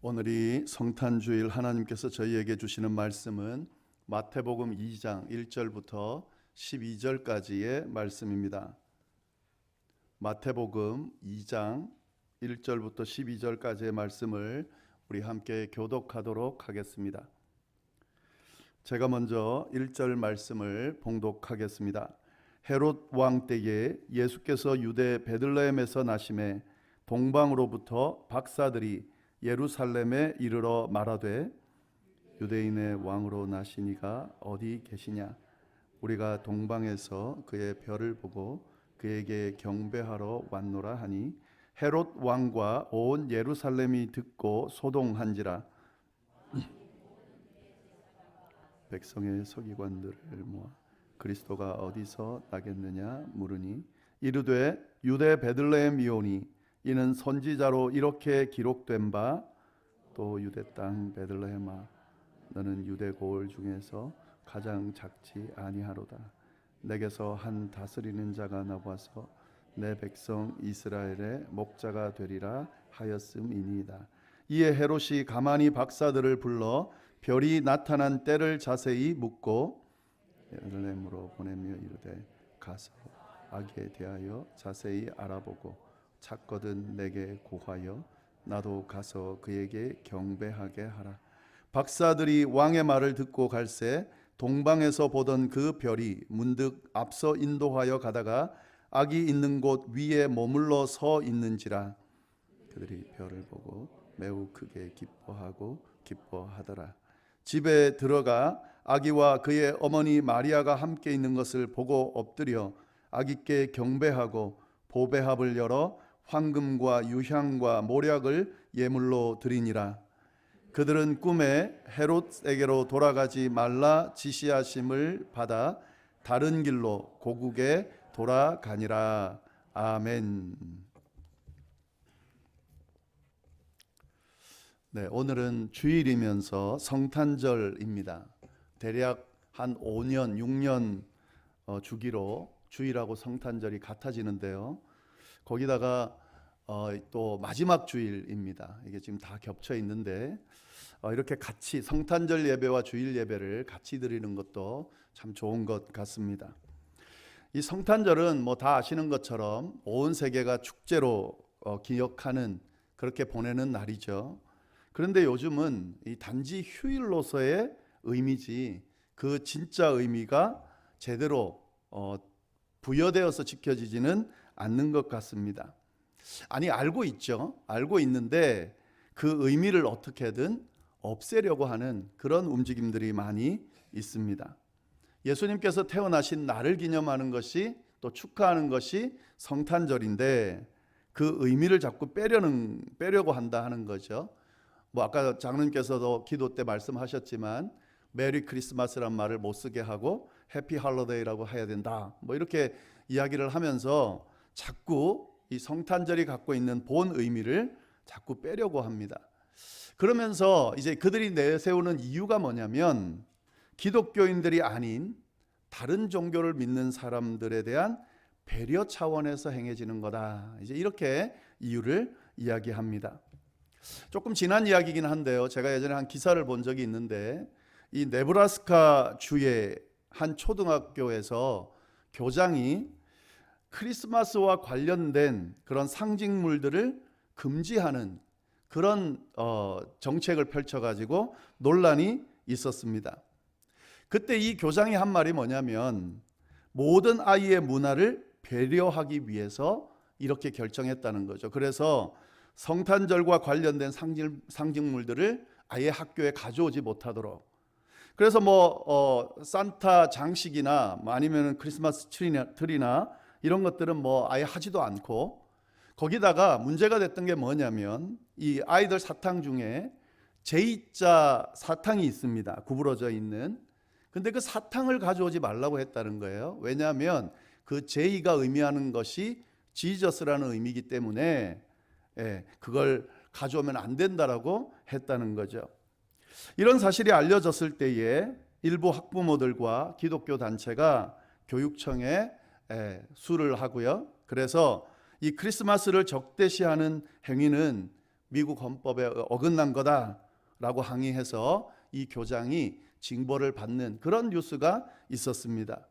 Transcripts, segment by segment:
오늘이 성탄주일 하나님께서 저희에게 주시는 말씀은 마태복음 2장 1절부터 12절까지의 말씀입니다. 마태복음 2장 1절부터 12절까지의 말씀을 우리 함께 교독하도록 하겠습니다. 제가 먼저 1절 말씀을 봉독하겠습니다. 헤롯 왕 때에 예수께서 유대 베들레헴에서 나심에 동방으로부터 박사들이 예루살렘에 이르러 말하되 유대인의 왕으로 나시니가 어디 계시냐? 우리가 동방에서 그의 별을 보고 그에게 경배하러 왔노라 하니 헤롯 왕과 온 예루살렘이 듣고 소동한지라. 백성의 서기관들을 모아 그리스도가 어디서 나겠느냐 물으니 이르되 유대 베들레헴이오니 이는 선지자로 이렇게 기록된 바 또 유대 땅 베들레헴아 너는 유대 고을 중에서 가장 작지 아니하로다. 내게서 한 다스리는 자가 나와서 내 백성 이스라엘의 목자가 되리라 하였음이니이다. 이에 헤롯이 가만히 박사들을 불러 별이 나타난 때를 자세히 묻고 베들레헴으로 보내며 이르되 가서 아기에 대하여 자세히 알아보고 찾거든 내게 고하여 나도 가서 그에게 경배하게 하라. 박사들이 왕의 말을 듣고 갈새 동방에서 보던 그 별이 문득 앞서 인도하여 가다가 아기 있는 곳 위에 머물러 서 있는지라. 그들이 별을 보고 매우 크게 기뻐하더라. 집에 들어가 아기와 그의 어머니 마리아가 함께 있는 것을 보고 엎드려 아기께 경배하고 보배합을 열어 황금과 유향과 모략을 예물로 드리니라. 그들은 꿈에 헤롯에게로 돌아가지 말라 지시하심을 받아 다른 길로 고국에 돌아가니라. 아멘. 네, 오늘은 주일이면서 성탄절입니다. 대략 한 5년, 6년 주기로 주일하고 성탄절이 같아지는데요. 거기다가 또 마지막 주일입니다. 이게 지금 다 겹쳐 있는데 이렇게 같이 성탄절 예배와 주일 예배를 같이 드리는 것도 참 좋은 것 같습니다. 이 성탄절은 뭐 다 아시는 것처럼 온 세계가 축제로 기억하는, 그렇게 보내는 날이죠. 그런데 요즘은 이 단지 휴일로서의 의미지 그 진짜 의미가 제대로 부여되어서 지켜지지는 않는 것 같습니다. 아니, 알고 있죠. 알고 있는데 그 의미를 어떻게든 없애려고 하는 그런 움직임들이 많이 있습니다. 예수님께서 태어나신 날을 기념하는 것이, 또 축하하는 것이 성탄절인데 그 의미를 자꾸 빼려고 한다 하는 거죠. 뭐 아까 장로님께서도 기도 때 말씀하셨지만 메리 크리스마스란 말을 못 쓰게 하고 해피 할로데이라고 해야 된다, 뭐 이렇게 이야기를 하면서 자꾸 이 성탄절이 갖고 있는 본 의미를 자꾸 빼려고 합니다. 그러면서 이제 그들이 내세우는 이유가 뭐냐면 기독교인들이 아닌 다른 종교를 믿는 사람들에 대한 배려 차원에서 행해지는 거다, 이제 이렇게 이유를 이야기합니다. 조금 지난 이야기이긴 한데요, 제가 예전에 한 기사를 본 적이 있는데 이 네브라스카 주의 한 초등학교에서 교장이 크리스마스와 관련된 그런 상징물들을 금지하는 그런 정책을 펼쳐가지고 논란이 있었습니다. 그때 이 교장이 한 말이 뭐냐면 모든 아이의 문화를 배려하기 위해서 이렇게 결정했다는 거죠. 그래서 성탄절과 관련된 상징물들을 아예 학교에 가져오지 못하도록, 그래서 뭐 산타 장식이나 아니면 크리스마스 트리나 이런 것들은 뭐 아예 하지도 않고, 거기다가 문제가 됐던 게 뭐냐면 이 아이들 사탕 중에 J자 사탕이 있습니다. 구부러져 있는. 근데 그 사탕을 가져오지 말라고 했다는 거예요. 왜냐하면 그 J가 의미하는 것이 지저스라는 의미이기 때문에 그걸 가져오면 안 된다라고 했다는 거죠. 이런 사실이 알려졌을 때에 일부 학부모들과 기독교 단체가 교육청에 수를 하고요. 그래서 이 크리스마스를 적대시하는 행위는 미국 헌법에 어긋난 거다라고 항의해서 이 교장이 징벌을 받는 그런 뉴스가 있었습니다.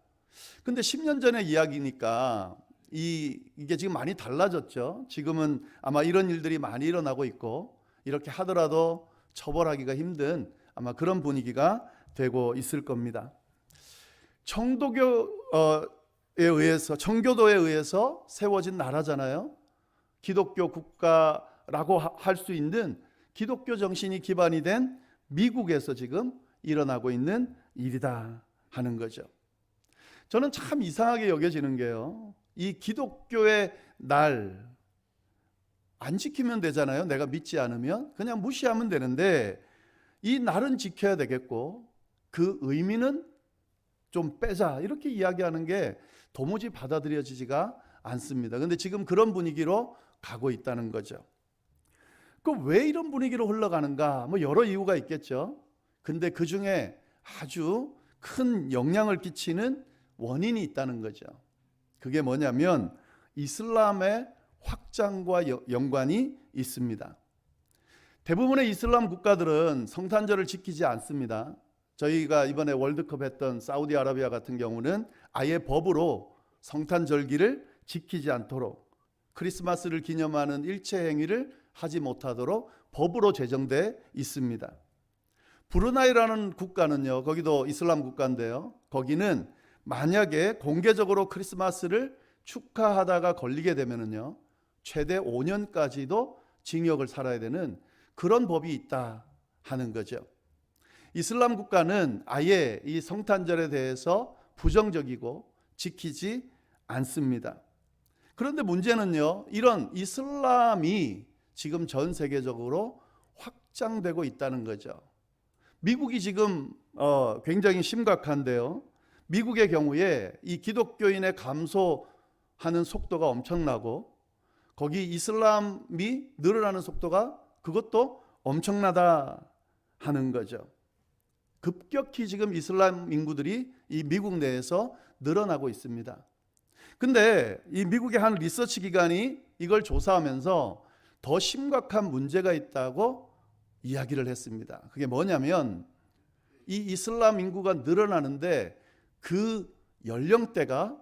근데 10년 전의 이야기니까 이게 지금 많이 달라졌죠. 지금은 아마 이런 일들이 많이 일어나고 있고 이렇게 하더라도 처벌하기가 힘든 아마 그런 분위기가 되고 있을 겁니다. 청교도에 의해서 세워진 나라잖아요. 기독교 국가라고 할 수 있는 기독교 정신이 기반이 된 미국에서 지금 일어나고 있는 일이다 하는 거죠. 저는 참 이상하게 여겨지는 게요, 이 기독교의 날 안 지키면 되잖아요. 내가 믿지 않으면 그냥 무시하면 되는데 이 날은 지켜야 되겠고 그 의미는 좀 빼자 이렇게 이야기하는 게 도무지 받아들여지지가 않습니다. 근데 지금 그런 분위기로 가고 있다는 거죠. 그 왜 이런 분위기로 흘러가는가? 뭐 여러 이유가 있겠죠. 근데 그 중에 아주 큰 영향을 끼치는 원인이 있다는 거죠. 그게 뭐냐면 이슬람의 확장과 연관이 있습니다. 대부분의 이슬람 국가들은 성탄절을 지키지 않습니다. 저희가 이번에 월드컵 했던 사우디아라비아 같은 경우는 아예 법으로 성탄절기를 지키지 않도록, 크리스마스를 기념하는 일체 행위를 하지 못하도록 법으로 제정돼 있습니다. 브루나이라는 국가는요, 거기도 이슬람 국가인데요, 거기는 만약에 공개적으로 크리스마스를 축하하다가 걸리게 되면은요, 최대 5년까지도 징역을 살아야 되는 그런 법이 있다 하는 거죠. 이슬람 국가는 아예 이 성탄절에 대해서 부정적이고 지키지 않습니다. 그런데 문제는요, 이런 이슬람이 지금 전 세계적으로 확장되고 있다는 거죠. 미국이 지금 굉장히 심각한데요. 미국의 경우에 이 기독교인의 감소하는 속도가 엄청나고 거기 이슬람이 늘어나는 속도가 그것도 엄청나다 하는 거죠. 급격히 지금 이슬람 인구들이 이 미국 내에서 늘어나고 있습니다. 근데 이 미국의 한 리서치 기관이 이걸 조사하면서 더 심각한 문제가 있다고 이야기를 했습니다. 그게 뭐냐면 이 이슬람 인구가 늘어나는데 그 연령대가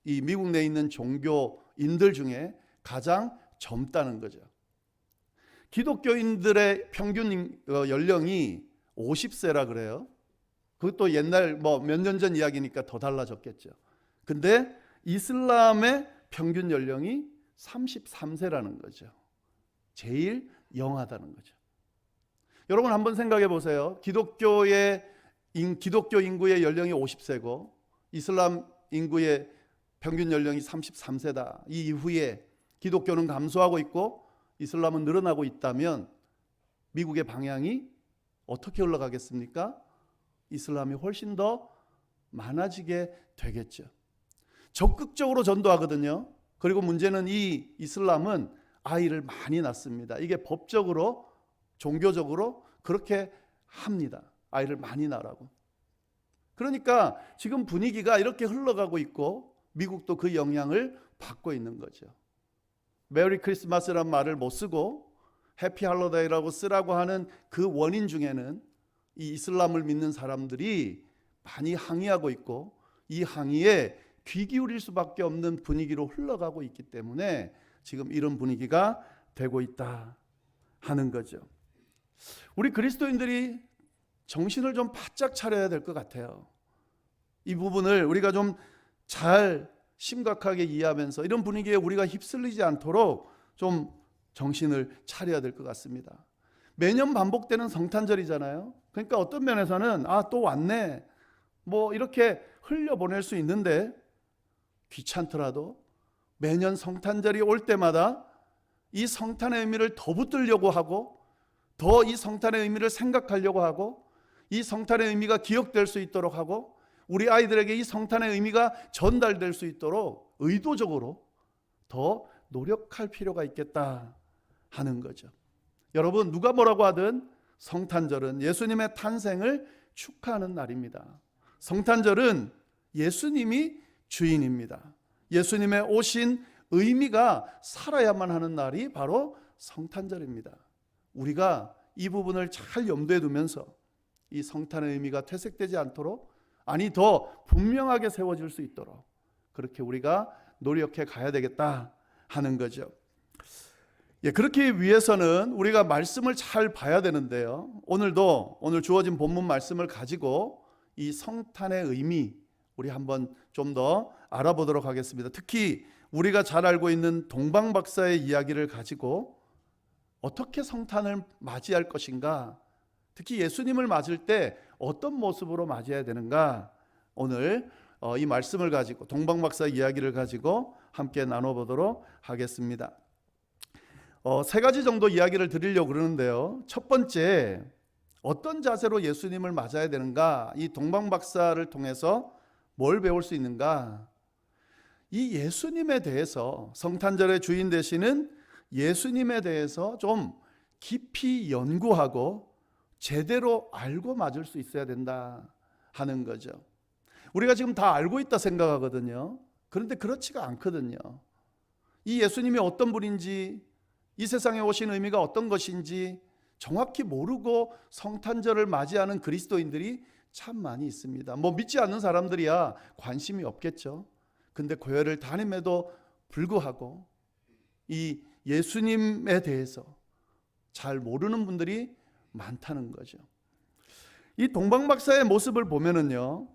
이 미국 내에 있는 종교인들 중에 가장 젊다는 거죠. 기독교인들의 평균 연령이 50세라 그래요. 그것도 옛날 몇 년 전 이야기니까 더 달라졌겠죠. 근데 이슬람의 평균 연령이 33세라는 거죠. 제일 영하다는 거죠. 여러분 한번 생각해 보세요. 기독교 인구의 연령이 50세고 이슬람 인구의 평균 연령이 33세다. 이 이후에 기독교는 감소하고 있고 이슬람은 늘어나고 있다면 미국의 방향이 어떻게 흘러가겠습니까? 이슬람이 훨씬 더 많아지게 되겠죠. 적극적으로 전도하거든요. 그리고 문제는 이 이슬람은 아이를 많이 낳습니다. 이게 법적으로 종교적으로 그렇게 합니다. 아이를 많이 낳으라고. 그러니까 지금 분위기가 이렇게 흘러가고 있고 미국도 그 영향을 받고 있는 거죠. 메리 크리스마스란 말을 못 쓰고 해피 할로데이라고 쓰라고 하는 그 원인 중에는 이 이슬람을 믿는 사람들이 많이 항의하고 있고 이 항의에 귀 기울일 수밖에 없는 분위기로 흘러가고 있기 때문에 지금 이런 분위기가 되고 있다 하는 거죠. 우리 그리스도인들이 정신을 좀 바짝 차려야 될 것 같아요. 이 부분을 우리가 좀 잘 심각하게 이해하면서 이런 분위기에 우리가 휩쓸리지 않도록 좀 정신을 차려야 될 것 같습니다. 매년 반복되는 성탄절이잖아요. 그러니까 어떤 면에서는 또 왔네 뭐 이렇게 흘려보낼 수 있는데 귀찮더라도 매년 성탄절이 올 때마다 이 성탄의 의미를 더 붙들려고 하고 더 이 성탄의 의미를 생각하려고 하고 이 성탄의 의미가 기억될 수 있도록 하고 우리 아이들에게 이 성탄의 의미가 전달될 수 있도록 의도적으로 더 노력할 필요가 있겠다 하는 거죠. 여러분 누가 뭐라고 하든 성탄절은 예수님의 탄생을 축하하는 날입니다. 성탄절은 예수님이 주인입니다. 예수님의 오신 의미가 살아야만 하는 날이 바로 성탄절입니다. 우리가 이 부분을 잘 염두에 두면서 이 성탄의 의미가 퇴색되지 않도록, 아니 더 분명하게 세워질 수 있도록 그렇게 우리가 노력해 가야 되겠다 하는 거죠. 그렇게 위해서는 우리가 말씀을 잘 봐야 되는데요. 오늘 주어진 본문 말씀을 가지고 이 성탄의 의미 우리 한번 좀 더 알아보도록 하겠습니다. 특히 우리가 잘 알고 있는 동방박사의 이야기를 가지고 어떻게 성탄을 맞이할 것인가, 특히 예수님을 맞을 때 어떤 모습으로 맞이해야 되는가, 오늘 이 말씀을 가지고 동방박사 이야기를 가지고 함께 나눠보도록 하겠습니다. 세 가지 정도 이야기를 드리려고 그러는데요. 첫 번째, 어떤 자세로 예수님을 맞아야 되는가, 이 동방박사를 통해서 뭘 배울 수 있는가, 이 예수님에 대해서, 성탄절의 주인 되시는 예수님에 대해서 좀 깊이 연구하고 제대로 알고 맞을 수 있어야 된다 하는 거죠. 우리가 지금 다 알고 있다 생각하거든요. 그런데 그렇지가 않거든요. 이 예수님이 어떤 분인지, 이 세상에 오신 의미가 어떤 것인지 정확히 모르고 성탄절을 맞이하는 그리스도인들이 참 많이 있습니다. 믿지 않는 사람들이야 관심이 없겠죠. 근데 교회를 다님에도 불구하고 이 예수님에 대해서 잘 모르는 분들이 많다는 거죠. 이 동방박사의 모습을 보면은요,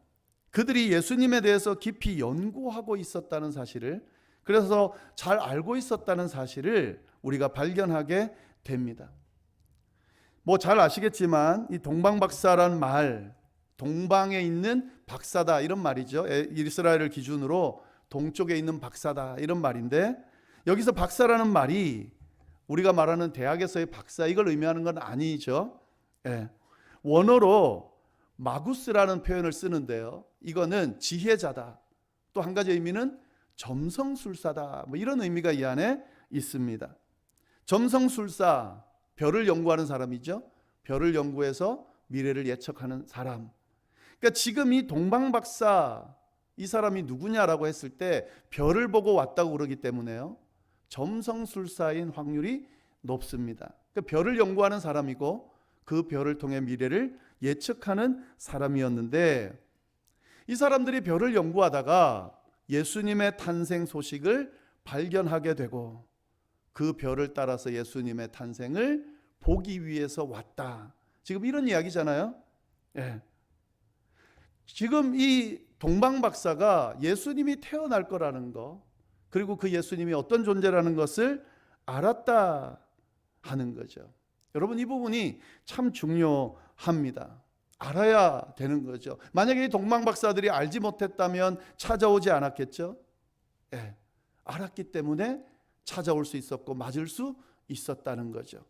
그들이 예수님에 대해서 깊이 연구하고 있었다는 사실을, 그래서 잘 알고 있었다는 사실을 우리가 발견하게 됩니다. 잘 아시겠지만 이 동방박사란 말, 동방에 있는 박사다 이런 말이죠. 이스라엘을 기준으로 동쪽에 있는 박사다 이런 말인데, 여기서 박사라는 말이 우리가 말하는 대학에서의 박사 이걸 의미하는 건 아니죠. 원어로 마구스라는 표현을 쓰는데요, 이거는 지혜자다, 또 한 가지 의미는 점성술사다, 이런 의미가 이 안에 있습니다. 점성술사, 별을 연구하는 사람이죠. 별을 연구해서 미래를 예측하는 사람. 그러니까 지금 이 동방박사, 이 사람이 누구냐라고 했을 때 별을 보고 왔다고 그러기 때문에요, 점성술사인 확률이 높습니다. 그러니까 별을 연구하는 사람이고 그 별을 통해 미래를 예측하는 사람이었는데, 이 사람들이 별을 연구하다가 예수님의 탄생 소식을 발견하게 되고 그 별을 따라서 예수님의 탄생을 보기 위해서 왔다. 지금 이런 이야기잖아요. 지금 이 동방박사가 예수님이 태어날 거라는 거, 그리고 그 예수님이 어떤 존재라는 것을 알았다 하는 거죠. 여러분, 이 부분이 참 중요합니다. 알아야 되는 거죠. 만약에 이 동방박사들이 알지 못했다면 찾아오지 않았겠죠? 알았기 때문에 찾아올 수 있었고 맞을 수 있었다는 거죠.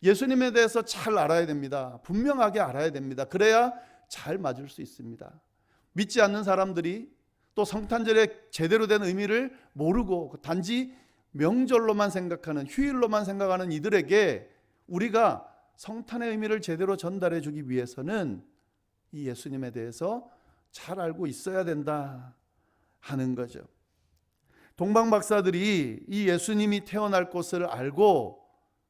예수님에 대해서 잘 알아야 됩니다. 분명하게 알아야 됩니다. 그래야 잘 맞을 수 있습니다. 믿지 않는 사람들이 또 성탄절의 제대로 된 의미를 모르고 단지 명절로만 생각하는, 휴일로만 생각하는 이들에게 우리가 성탄의 의미를 제대로 전달해 주기 위해서는 이 예수님에 대해서 잘 알고 있어야 된다 하는 거죠. 동방박사들이 이 예수님이 태어날 곳을 알고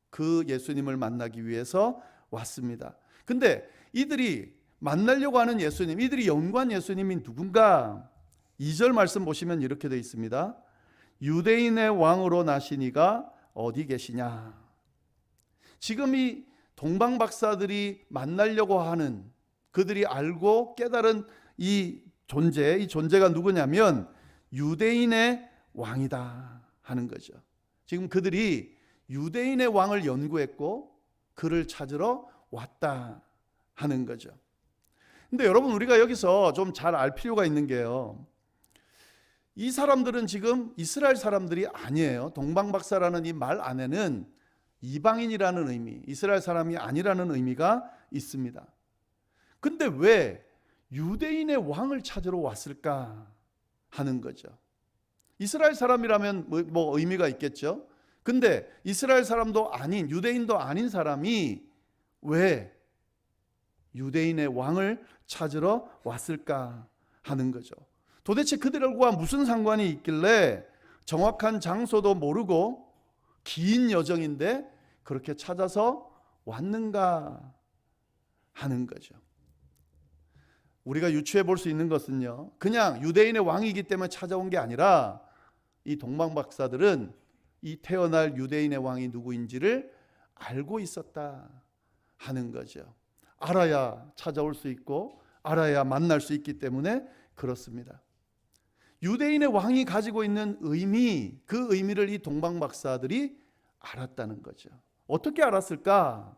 그 예수님을 만나기 위해서 왔습니다. 근데 이들이 만나려고 하는 예수님, 이들이 연구한 예수님이 누군가? 2절 말씀 보시면 이렇게 되어 있습니다. 유대인의 왕으로 나신 이가 어디 계시냐? 지금 이 동방박사들이 만나려고 하는, 그들이 알고 깨달은 이 존재가 누구냐면 유대인의 왕이다 하는 거죠. 지금 그들이 유대인의 왕을 연구했고 그를 찾으러 왔다 하는 거죠. 근데 여러분, 우리가 여기서 좀 잘 알 필요가 있는 게요, 이 사람들은 지금 이스라엘 사람들이 아니에요. 동방박사라는 이 말 안에는 이방인이라는 의미, 이스라엘 사람이 아니라는 의미가 있습니다. 근데 왜 유대인의 왕을 찾으러 왔을까 하는 거죠. 이스라엘 사람이라면 뭐 의미가 있겠죠. 근데 이스라엘 사람도 아닌, 유대인도 아닌 사람이 왜 유대인의 왕을 찾으러 왔을까 하는 거죠. 도대체 그들과 무슨 상관이 있길래 정확한 장소도 모르고 긴 여정인데 그렇게 찾아서 왔는가 하는 거죠. 우리가 유추해 볼 수 있는 것은요, 그냥 유대인의 왕이기 때문에 찾아온 게 아니라 이 동방 박사들은 이 태어날 유대인의 왕이 누구인지를 알고 있었다 하는 거죠. 알아야 찾아올 수 있고 알아야 만날 수 있기 때문에 그렇습니다. 유대인의 왕이 가지고 있는 의미, 그 의미를 이 동방 박사들이 알았다는 거죠. 어떻게 알았을까?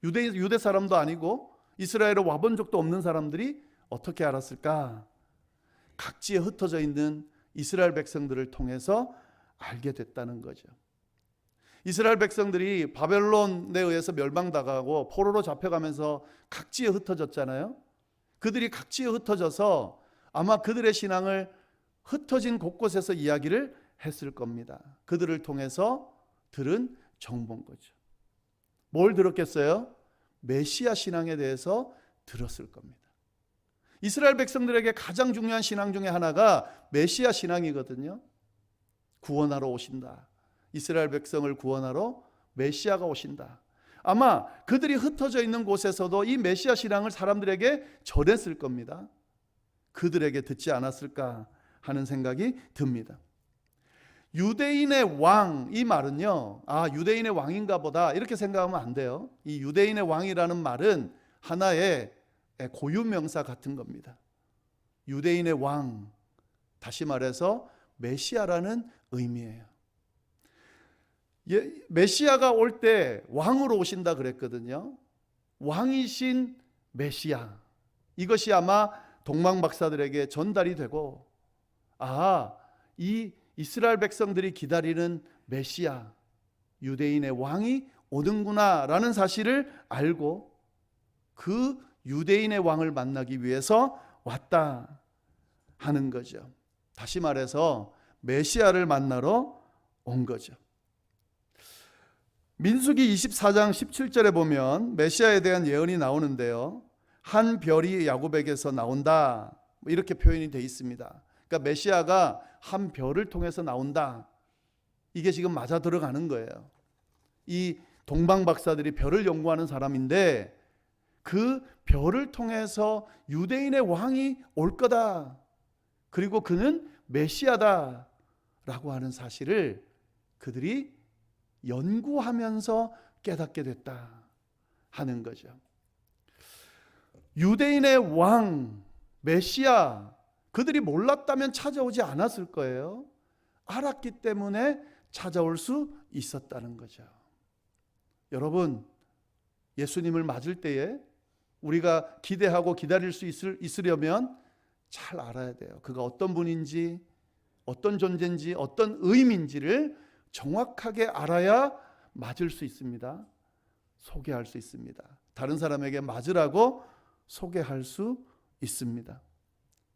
유대 사람도 아니고 이스라엘에 와본 적도 없는 사람들이 어떻게 알았을까? 각지에 흩어져 있는 이스라엘 백성들을 통해서 알게 됐다는 거죠. 이스라엘 백성들이 바벨론에 의해서 멸망당하고 포로로 잡혀가면서 각지에 흩어졌잖아요. 그들이 각지에 흩어져서 아마 그들의 신앙을 흩어진 곳곳에서 이야기를 했을 겁니다. 그들을 통해서 들은 정보인 거죠. 뭘 들었겠어요? 메시아 신앙에 대해서 들었을 겁니다. 이스라엘 백성들에게 가장 중요한 신앙 중에 하나가 메시아 신앙이거든요. 구원하러 오신다. 이스라엘 백성을 구원하러 메시아가 오신다. 아마 그들이 흩어져 있는 곳에서도 이 메시아 신앙을 사람들에게 전했을 겁니다. 그들에게 듣지 않았을까 하는 생각이 듭니다. 유대인의 왕, 이 말은요, 유대인의 왕인가 보다 이렇게 생각하면 안 돼요. 이 유대인의 왕이라는 말은 하나의 고유명사 같은 겁니다. 유대인의 왕, 다시 말해서 메시아라는 의미예요. 메시아가 올 때 왕으로 오신다 그랬거든요. 왕이신 메시아, 이것이 아마 동방 박사들에게 전달이 되고, 이 이스라엘 백성들이 기다리는 메시아, 유대인의 왕이 오는구나 라는 사실을 알고 그 유대인의 왕을 만나기 위해서 왔다 하는 거죠. 다시 말해서 메시아를 만나러 온 거죠. 민수기 24장 17절에 보면 메시아에 대한 예언이 나오는데요, 한 별이 야곱에게서 나온다 이렇게 표현이 되어 있습니다. 그러니까 메시아가 한 별을 통해서 나온다, 이게 지금 맞아 들어가는 거예요. 이 동방 박사들이 별을 연구하는 사람인데 그 별을 통해서 유대인의 왕이 올 거다, 그리고 그는 메시아다 라고 하는 사실을 그들이 연구하면서 깨닫게 됐다 하는 거죠. 유대인의 왕, 메시아, 그들이 몰랐다면 찾아오지 않았을 거예요. 알았기 때문에 찾아올 수 있었다는 거죠. 여러분, 예수님을 맞을 때에 우리가 기대하고 기다릴 수 있으려면 잘 알아야 돼요. 그가 어떤 분인지, 어떤 존재인지, 어떤 의미인지를 정확하게 알아야 맞을 수 있습니다. 소개할 수 있습니다. 다른 사람에게 맞으라고 소개할 수 있습니다.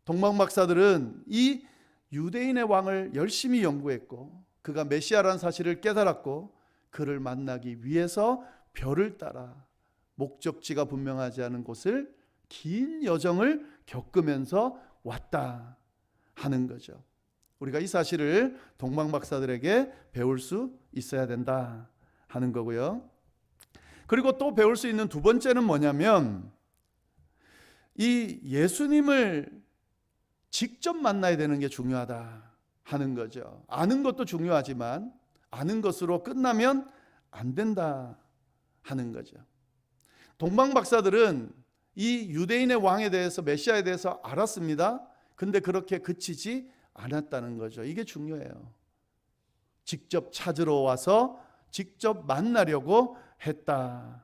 동방 박사들은 이 유대인의 왕을 열심히 연구했고 그가 메시아라는 사실을 깨달았고 그를 만나기 위해서 별을 따라 목적지가 분명하지 않은 곳을 긴 여정을 겪으면서 왔다 하는 거죠. 우리가 이 사실을 동방 박사들에게 배울 수 있어야 된다 하는 거고요. 그리고 또 배울 수 있는 두 번째는 뭐냐면 이 예수님을 직접 만나야 되는 게 중요하다 하는 거죠. 아는 것도 중요하지만 아는 것으로 끝나면 안 된다 하는 거죠. 동방 박사들은 이 유대인의 왕에 대해서, 메시아에 대해서 알았습니다. 근데 그렇게 그치지 않았다는 거죠. 이게 중요해요. 직접 찾으러 와서 직접 만나려고 했다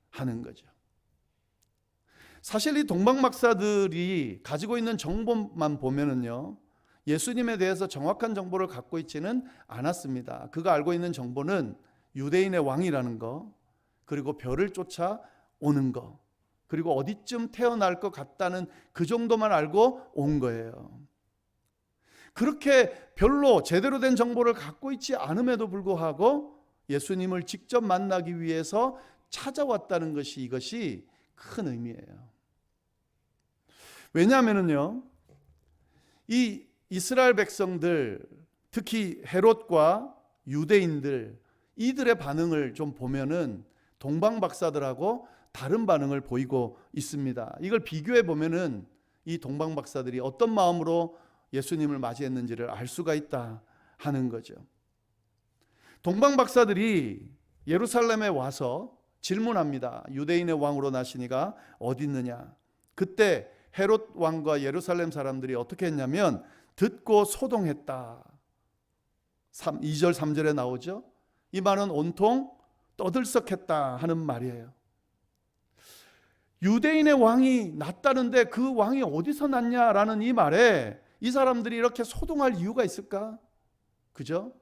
하는 거죠. 사실 이 동방 박사들이 가지고 있는 정보만 보면은요, 예수님에 대해서 정확한 정보를 갖고 있지는 않았습니다. 그가 알고 있는 정보는 유대인의 왕이라는 거, 그리고 별을 쫓아 오는 거, 그리고 어디쯤 태어날 것 같다는 그 정도만 알고 온 거예요. 그렇게 별로 제대로 된 정보를 갖고 있지 않음에도 불구하고 예수님을 직접 만나기 위해서 찾아왔다는 것이, 이것이 큰 의미예요. 왜냐하면요, 이 이스라엘 백성들, 특히 헤롯과 유대인들 이들의 반응을 좀 보면은 동방 박사들하고 다른 반응을 보이고 있습니다. 이걸 비교해 보면은 이 동방 박사들이 어떤 마음으로 예수님을 맞이했는지를 알 수가 있다 하는 거죠. 동방 박사들이 예루살렘에 와서 질문합니다. 유대인의 왕으로 나시니가 어디 있느냐? 그때 헤롯 왕과 예루살렘 사람들이 어떻게 했냐면 듣고 소동했다. 2절 3절에 나오죠. 이 말은 온통 떠들썩했다 하는 말이에요. 유대인의 왕이 났다는데 그 왕이 어디서 났냐라는 이 말에 이 사람들이 이렇게 소동할 이유가 있을까? 그죠?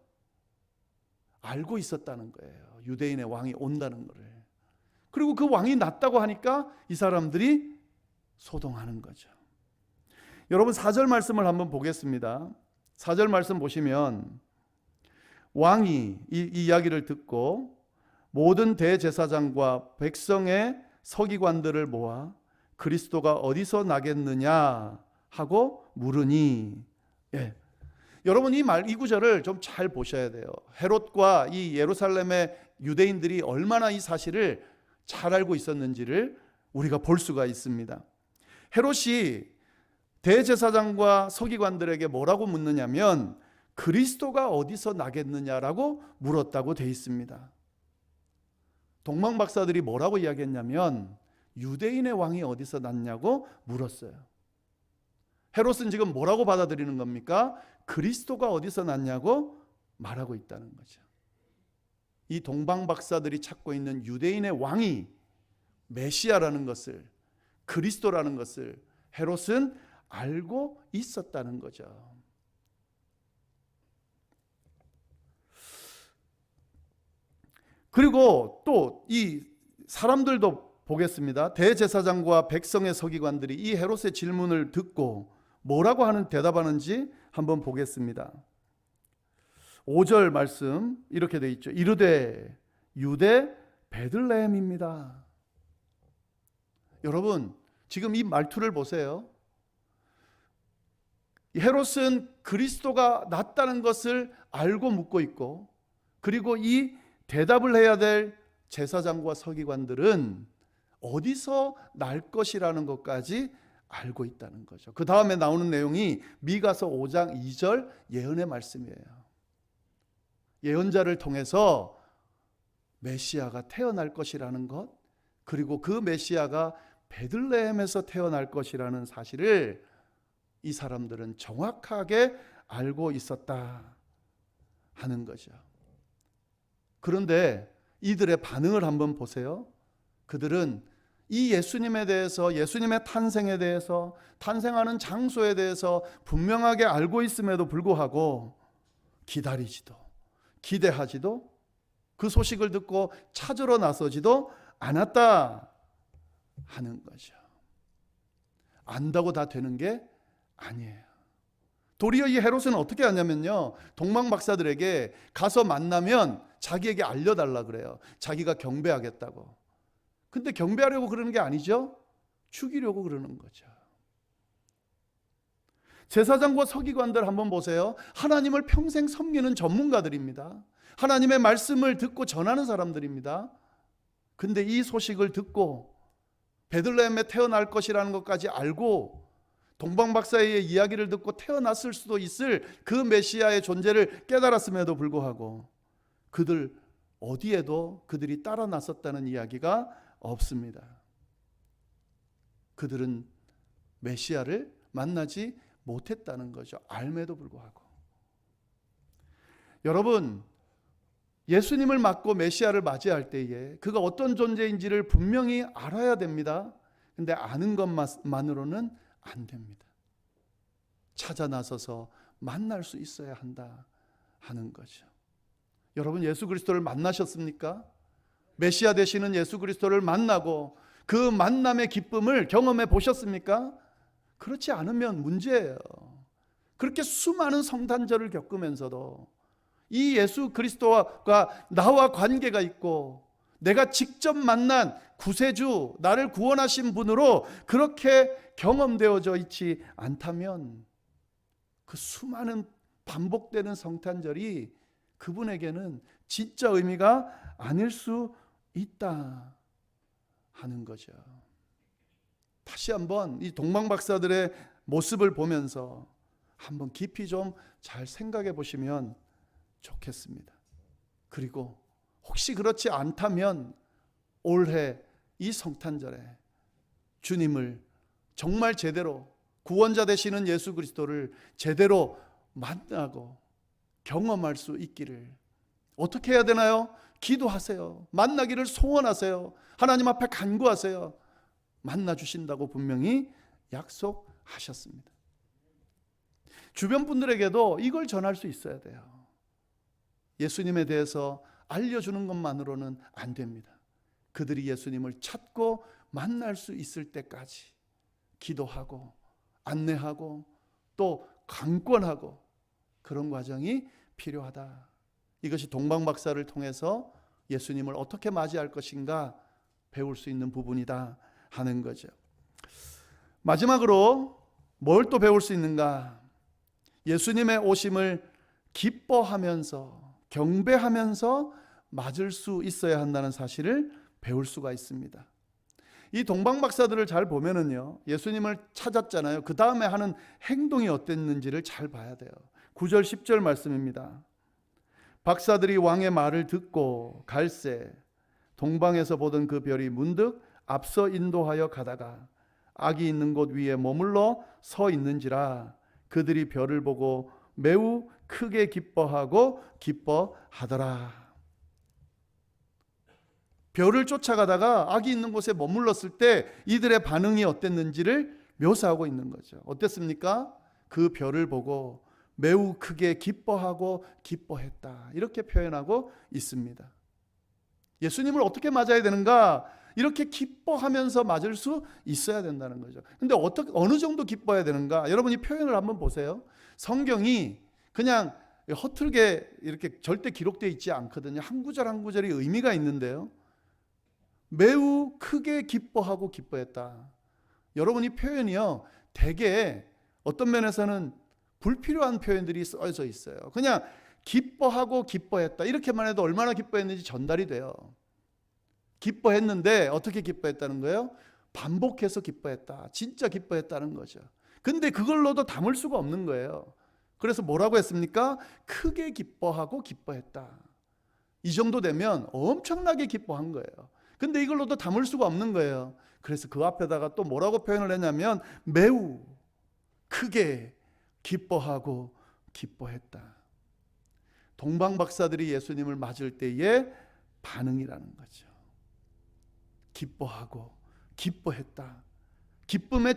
알고 있었다는 거예요. 유대인의 왕이 온다는 거를. 그리고 그 왕이 났다고 하니까 이 사람들이 소동하는 거죠. 여러분 4절 말씀을 한번 보겠습니다. 4절 말씀 보시면 왕이 이 이야기를 듣고 모든 대제사장과 백성의 서기관들을 모아 그리스도가 어디서 나겠느냐 하고 물으니, 여러분 이 구절을 좀 잘 보셔야 돼요. 헤롯과 이 예루살렘의 유대인들이 얼마나 이 사실을 잘 알고 있었는지를 우리가 볼 수가 있습니다. 헤롯이 대제사장과 서기관들에게 뭐라고 묻느냐면 그리스도가 어디서 나겠느냐라고 물었다고 돼 있습니다. 동방 박사들이 뭐라고 이야기했냐면 유대인의 왕이 어디서 났냐고 물었어요. 헤롯은 지금 뭐라고 받아들이는 겁니까? 그리스도가 어디서 났냐고 말하고 있다는 거죠. 이 동방 박사들이 찾고 있는 유대인의 왕이 메시아라는 것을, 그리스도라는 것을 헤롯은 알고 있었다는 거죠. 그리고 또 이 사람들도 보겠습니다. 대제사장과 백성의 서기관들이 이 헤롯의 질문을 듣고 뭐라고 대답하는지 한번 보겠습니다. 5절 말씀 이렇게 돼 있죠. 이르되 유대 베들레헴입니다. 여러분 지금 이 말투를 보세요. 헤롯은 그리스도가 났다는 것을 알고 묻고 있고, 그리고 이 대답을 해야 될 제사장과 서기관들은 어디서 날 것이라는 것까지 알고 있다는 거죠. 그 다음에 나오는 내용이 미가서 5장 2절 예언의 말씀이에요. 예언자를 통해서 메시아가 태어날 것이라는 것, 그리고 그 메시아가 베들레헴에서 태어날 것이라는 사실을 이 사람들은 정확하게 알고 있었다 하는 거죠. 그런데 이들의 반응을 한번 보세요. 그들은 이 예수님에 대해서, 예수님의 탄생에 대해서, 탄생하는 장소에 대해서 분명하게 알고 있음에도 불구하고 기다리지도, 기대하지도, 그 소식을 듣고 찾으러 나서지도 않았다 하는 거죠. 안다고 다 되는 게 아니에요. 도리어 이 헤롯은 어떻게 하냐면요, 동방 박사들에게 가서 만나면 자기에게 알려달라 그래요. 자기가 경배하겠다고. 근데 경배하려고 그러는 게 아니죠. 죽이려고 그러는 거죠. 제사장과 서기관들 한번 보세요. 하나님을 평생 섬기는 전문가들입니다. 하나님의 말씀을 듣고 전하는 사람들입니다. 근데 이 소식을 듣고 베들레헴에 태어날 것이라는 것까지 알고 동방 박사의 이야기를 듣고 태어났을 수도 있을 그 메시아의 존재를 깨달았음에도 불구하고 그들 어디에도 그들이 따라 나섰다는 이야기가 없습니다. 그들은 메시아를 만나지 못했다는 거죠. 알매도 불구하고. 여러분, 예수님을 맞고 메시아를 맞이할 때에 그가 어떤 존재인지를 분명히 알아야 됩니다. 근데 아는 것만으로는 안 됩니다. 찾아 나서서 만날 수 있어야 한다 하는 거죠. 여러분, 예수 그리스도를 만나셨습니까? 메시아 되시는 예수 그리스도를 만나고 그 만남의 기쁨을 경험해 보셨습니까? 그렇지 않으면 문제예요. 그렇게 수많은 성탄절을 겪으면서도 이 예수 그리스도가 나와 관계가 있고 내가 직접 만난 구세주, 나를 구원하신 분으로 그렇게 경험되어져 있지 않다면 그 수많은 반복되는 성탄절이 그분에게는 진짜 의미가 아닐 수 있다 하는 거죠. 다시 한번 이 동방박사들의 모습을 보면서 한번 깊이 좀 잘 생각해 보시면 좋겠습니다. 그리고 혹시 그렇지 않다면 올해 이 성탄절에 주님을 정말 제대로 구원자 되시는 예수 그리스도를 제대로 만나고 경험할 수 있기를 어떻게 해야 되나요? 기도하세요. 만나기를 소원하세요. 하나님 앞에 간구하세요. 만나 주신다고 분명히 약속하셨습니다. 주변 분들에게도 이걸 전할 수 있어야 돼요. 예수님에 대해서 알려주는 것만으로는 안 됩니다. 그들이 예수님을 찾고 만날 수 있을 때까지 기도하고 안내하고 또 강권하고 그런 과정이 필요하다. 이것이 동방박사를 통해서 예수님을 어떻게 맞이할 것인가 배울 수 있는 부분이다 하는 거죠. 마지막으로 뭘 또 배울 수 있는가? 예수님의 오심을 기뻐하면서 경배하면서 맞을 수 있어야 한다는 사실을 배울 수가 있습니다. 이 동방박사들을 잘 보면은요, 예수님을 찾았잖아요. 그 다음에 하는 행동이 어땠는지를 잘 봐야 돼요. 9절 10절 말씀입니다. 박사들이 왕의 말을 듣고 갈새 동방에서 보던 그 별이 문득 앞서 인도하여 가다가 악이 있는 곳 위에 머물러 서 있는지라 그들이 별을 보고 매우 크게 기뻐하고 기뻐하더라. 별을 쫓아가다가 악이 있는 곳에 머물렀을 때 이들의 반응이 어땠는지를 묘사하고 있는 거죠. 어땠습니까? 그 별을 보고 매우 크게 기뻐하고 기뻐했다. 이렇게 표현하고 있습니다. 예수님을 어떻게 맞아야 되는가? 이렇게 기뻐하면서 맞을 수 있어야 된다는 거죠. 근데 어느 정도 기뻐해야 되는가? 여러분 이 표현을 한번 보세요. 성경이 그냥 허틀게 이렇게 절대 기록되어 있지 않거든요. 한 구절 한 구절이 의미가 있는데요. 매우 크게 기뻐하고 기뻐했다. 여러분 이 표현이요, 되게 어떤 면에서는 불필요한 표현들이 써져 있어요. 그냥 기뻐하고 기뻐했다 이렇게만 해도 얼마나 기뻐했는지 전달이 돼요. 기뻐했는데 어떻게 기뻐했다는 거예요? 반복해서 기뻐했다. 진짜 기뻐했다는 거죠. 근데 그걸로도 담을 수가 없는 거예요. 그래서 뭐라고 했습니까? 크게 기뻐하고 기뻐했다. 이 정도 되면 엄청나게 기뻐한 거예요. 근데 이걸로도 담을 수가 없는 거예요. 그래서 그 앞에다가 또 뭐라고 표현을 했냐면 매우 크게 기뻐하고 기뻐했다. 동방박사들이 예수님을 맞을 때의 반응이라는 거죠. 기뻐하고 기뻐했다. 기쁨의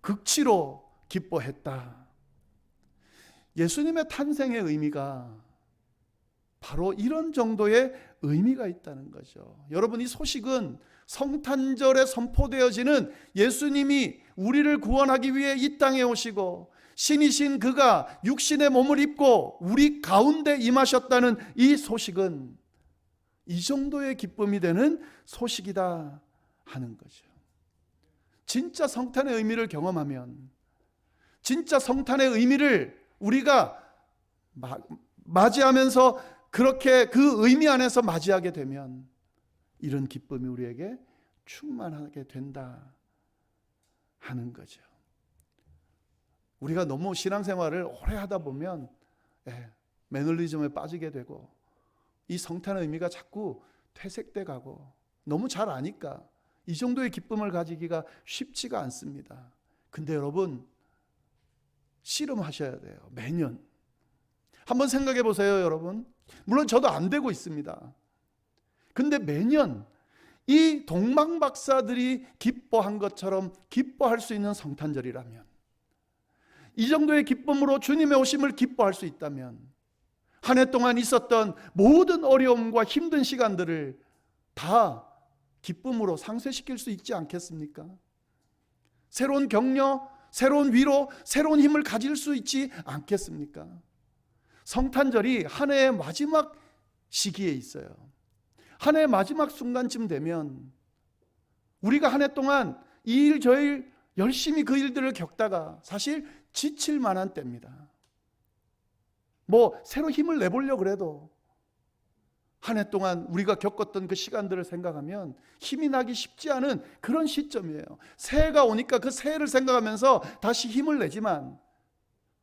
최극치로 기뻐했다. 예수님의 탄생의 의미가 바로 이런 정도의 의미가 있다는 거죠. 여러분 이 소식은 성탄절에 선포되어지는 예수님이 우리를 구원하기 위해 이 땅에 오시고 신이신 그가 육신의 몸을 입고 우리 가운데 임하셨다는 이 소식은 이 정도의 기쁨이 되는 소식이다 하는 거죠. 진짜 성탄의 의미를 경험하면, 진짜 성탄의 의미를 우리가 맞이하면서 그렇게 그 의미 안에서 맞이하게 되면 이런 기쁨이 우리에게 충만하게 된다 하는 거죠. 우리가 너무 신앙생활을 오래 하다 보면 매너리즘에 빠지게 되고 이 성탄의 의미가 자꾸 퇴색돼 가고 너무 잘 아니까 이 정도의 기쁨을 가지기가 쉽지가 않습니다. 근데 여러분 씨름하셔야 돼요. 매년 한번 생각해 보세요. 여러분 물론 저도 안 되고 있습니다. 근데 매년 이 동방박사들이 기뻐한 것처럼 기뻐할 수 있는 성탄절이라면, 이 정도의 기쁨으로 주님의 오심을 기뻐할 수 있다면 한 해 동안 있었던 모든 어려움과 힘든 시간들을 다 기쁨으로 상쇄시킬 수 있지 않겠습니까? 새로운 격려, 새로운 위로, 새로운 힘을 가질 수 있지 않겠습니까? 성탄절이 한 해의 마지막 시기에 있어요. 한 해의 마지막 순간쯤 되면 우리가 한 해 동안 이 일 저 일 열심히 그 일들을 겪다가 사실 지칠 만한 때입니다. 뭐 새로 힘을 내보려고 그래도 한 해 동안 우리가 겪었던 그 시간들을 생각하면 힘이 나기 쉽지 않은 그런 시점이에요. 새해가 오니까 그 새해를 생각하면서 다시 힘을 내지만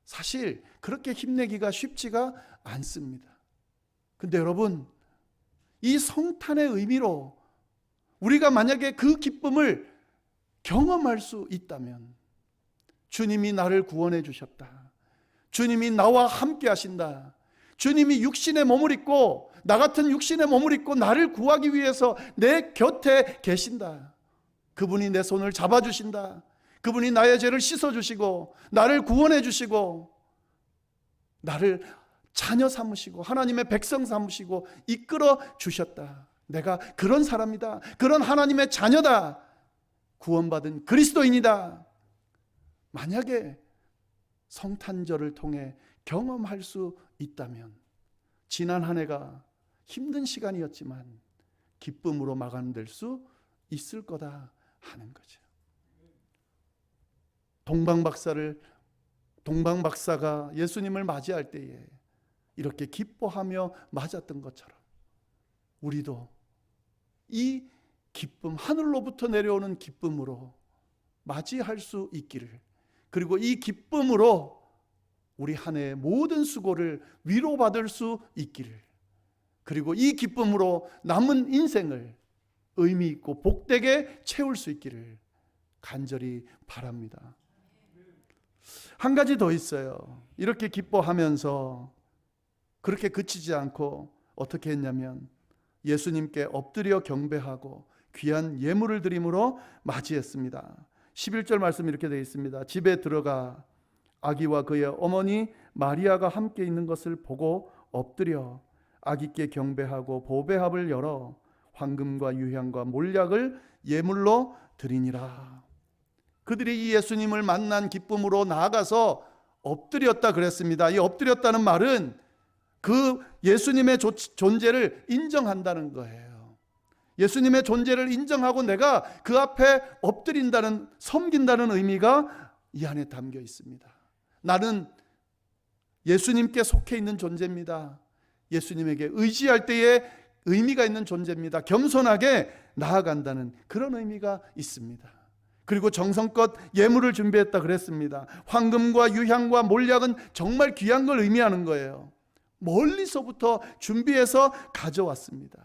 사실 그렇게 힘내기가 쉽지가 않습니다. 근데 여러분, 이 성탄의 의미로 우리가 만약에 그 기쁨을 경험할 수 있다면, 주님이 나를 구원해 주셨다, 주님이 나와 함께 하신다, 주님이 육신의 몸을 입고, 나 같은 육신의 몸을 입고 나를 구하기 위해서 내 곁에 계신다, 그분이 내 손을 잡아주신다, 그분이 나의 죄를 씻어주시고 나를 구원해 주시고 나를 자녀 삼으시고 하나님의 백성 삼으시고 이끌어 주셨다, 내가 그런 사람이다, 그런 하나님의 자녀다, 구원받은 그리스도인이다. 만약에 성탄절을 통해 경험할 수 있다면 지난 한 해가 힘든 시간이었지만 기쁨으로 마감될 수 있을 거다 하는 거죠. 동방박사가 예수님을 맞이할 때에 이렇게 기뻐하며 맞았던 것처럼 우리도 이 기쁨, 하늘로부터 내려오는 기쁨으로 맞이할 수 있기를, 그리고 이 기쁨으로 우리 한 해의 모든 수고를 위로받을 수 있기를, 그리고 이 기쁨으로 남은 인생을 의미 있고 복되게 채울 수 있기를 간절히 바랍니다. 한 가지 더 있어요. 이렇게 기뻐하면서 그렇게 그치지 않고 어떻게 했냐면 예수님께 엎드려 경배하고 귀한 예물을 드림으로 맞이했습니다. 11절 말씀 이렇게 되어 있습니다. 집에 들어가 아기와 그의 어머니 마리아가 함께 있는 것을 보고 엎드려 아기께 경배하고 보배합을 열어 황금과 유향과 몰약을 예물로 드리니라. 그들이 이 예수님을 만난 기쁨으로 나아가서 엎드렸다 그랬습니다. 이 엎드렸다는 말은 그 예수님의 존재를 인정한다는 거예요. 예수님의 존재를 인정하고 내가 그 앞에 엎드린다는, 섬긴다는 의미가 이 안에 담겨 있습니다. 나는 예수님께 속해 있는 존재입니다. 예수님에게 의지할 때에 의미가 있는 존재입니다. 겸손하게 나아간다는 그런 의미가 있습니다. 그리고 정성껏 예물을 준비했다 그랬습니다. 황금과 유향과 몰약은 정말 귀한 걸 의미하는 거예요. 멀리서부터 준비해서 가져왔습니다.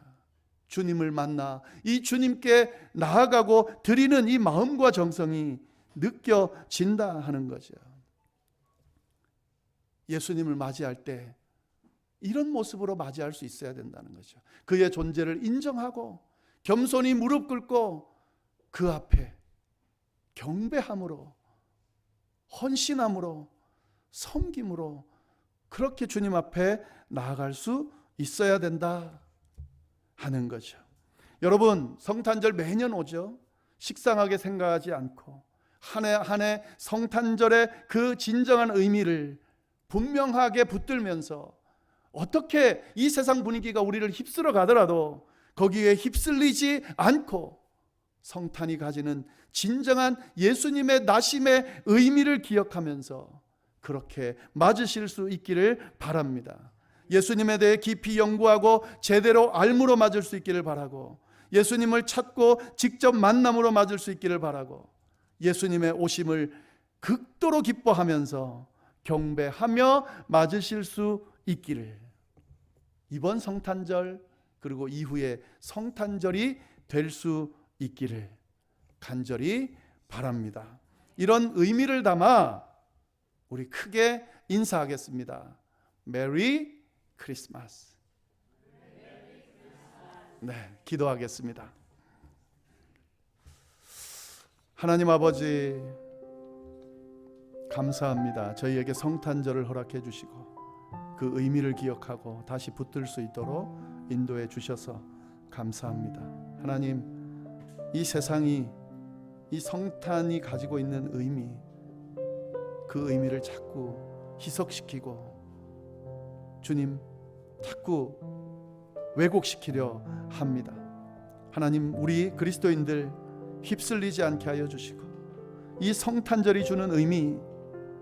주님을 만나 이 주님께 나아가고 드리는 이 마음과 정성이 느껴진다 하는 거죠. 예수님을 맞이할 때 이런 모습으로 맞이할 수 있어야 된다는 거죠. 그의 존재를 인정하고 겸손히 무릎 꿇고 그 앞에 경배함으로, 헌신함으로, 섬김으로 그렇게 주님 앞에 나아갈 수 있어야 된다 하는 거죠. 여러분, 성탄절 매년 오죠. 식상하게 생각하지 않고 한 해 한 해 성탄절의 그 진정한 의미를 분명하게 붙들면서 어떻게 이 세상 분위기가 우리를 휩쓸어 가더라도 거기에 휩쓸리지 않고 성탄이 가지는 진정한 예수님의 나심의 의미를 기억하면서 그렇게 맞으실 수 있기를 바랍니다. 예수님에 대해 깊이 연구하고 제대로 알므로 맞을 수 있기를 바라고, 예수님을 찾고 직접 만남으로 맞을 수 있기를 바라고, 예수님의 오심을 극도로 기뻐하면서 경배하며 맞으실 수 있기를 이번 성탄절 그리고 이후에 성탄절이 될 수 있기를 간절히 바랍니다. 이런 의미를 담아 우리 크게 인사하겠습니다. 메리 크리스마스. 네, 기도하겠습니다. 하나님 아버지, 감사합니다. 저희에게 성탄절을 허락해 주시고 그 의미를 기억하고 다시 붙들 수 있도록 인도해 주셔서 감사합니다. 하나님, 이 세상이 이 성탄이 가지고 있는 의미, 그 의미를 자꾸 희석시키고 주님 자꾸 왜곡시키려 합니다. 하나님, 우리 그리스도인들 휩쓸리지 않게 하여 주시고 이 성탄절이 주는 의미,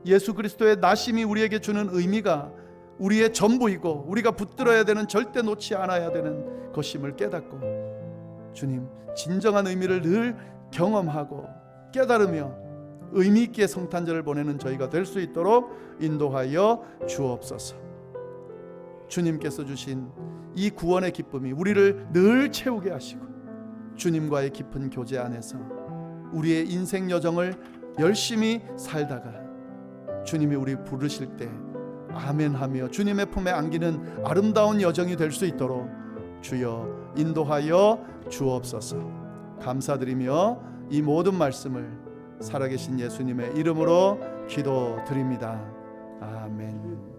예수 그리스도의 나심이 우리에게 주는 의미가 우리의 전부이고 우리가 붙들어야 되는, 절대 놓지 않아야 되는 것임을 깨닫고 주님, 진정한 의미를 늘 경험하고 깨달으며 의미 있게 성탄절을 보내는 저희가 될 수 있도록 인도하여 주옵소서. 주님께서 주신 이 구원의 기쁨이 우리를 늘 채우게 하시고 주님과의 깊은 교제 안에서 우리의 인생 여정을 열심히 살다가 주님이 우리 부르실 때 아멘하며 주님의 품에 안기는 아름다운 여정이 될 수 있도록 주여 인도하여 주옵소서. 감사드리며 이 모든 말씀을 살아계신 예수님의 이름으로 기도드립니다. 아멘.